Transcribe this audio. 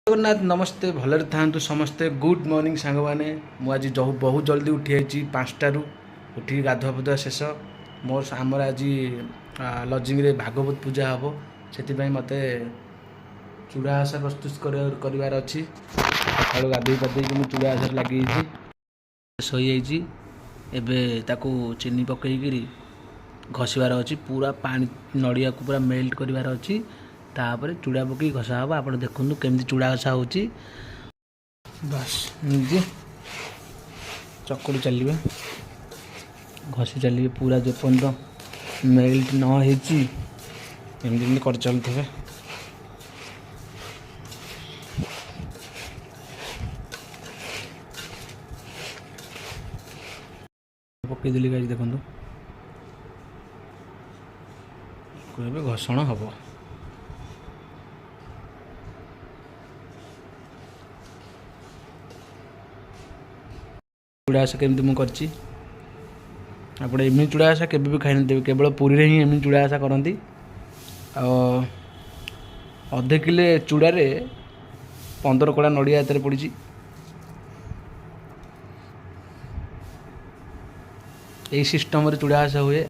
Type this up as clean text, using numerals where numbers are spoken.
जगन्नाथ नमस्ते भलरे थांतु समस्ते good morning सांग मैंने मुझे बहुत जल्दी उठी आई 5टारू उठी गाधुआ पाधुआ शेष मोर आमर आज लजिंग रे भागवत पूजा हम से मत चूड़ा आशा प्रस्तुत करार अच्छी सका गाधोई पाधोई मुझे चूड़ा आशार लगी शोई एबे ताकू चीनी पकईकि घषिबार अच्छी पूरा पानी नड़िया को पूरा मेल्ट करार अच्छी तापर चूड़ा पकई घषा हम आप देखते केमती चूड़ा घषा हो बस निजे चकुड़ी चलिए घषी चलिए पूरा जेपर्यंत मेल्ट नमती कर चलते पकईदेली गाइज देखो घषण हम चूड़ा आशा केमती मुझे आप एमती चूड़ा आशा केवे भी खाई न केवल पुरी रे ही एमती चूड़ा आशा करती अधे किले चूड़ार 15 कड़ा नड़िया एत पड़ी यही सिस्टम चूड़ा आशा हुए।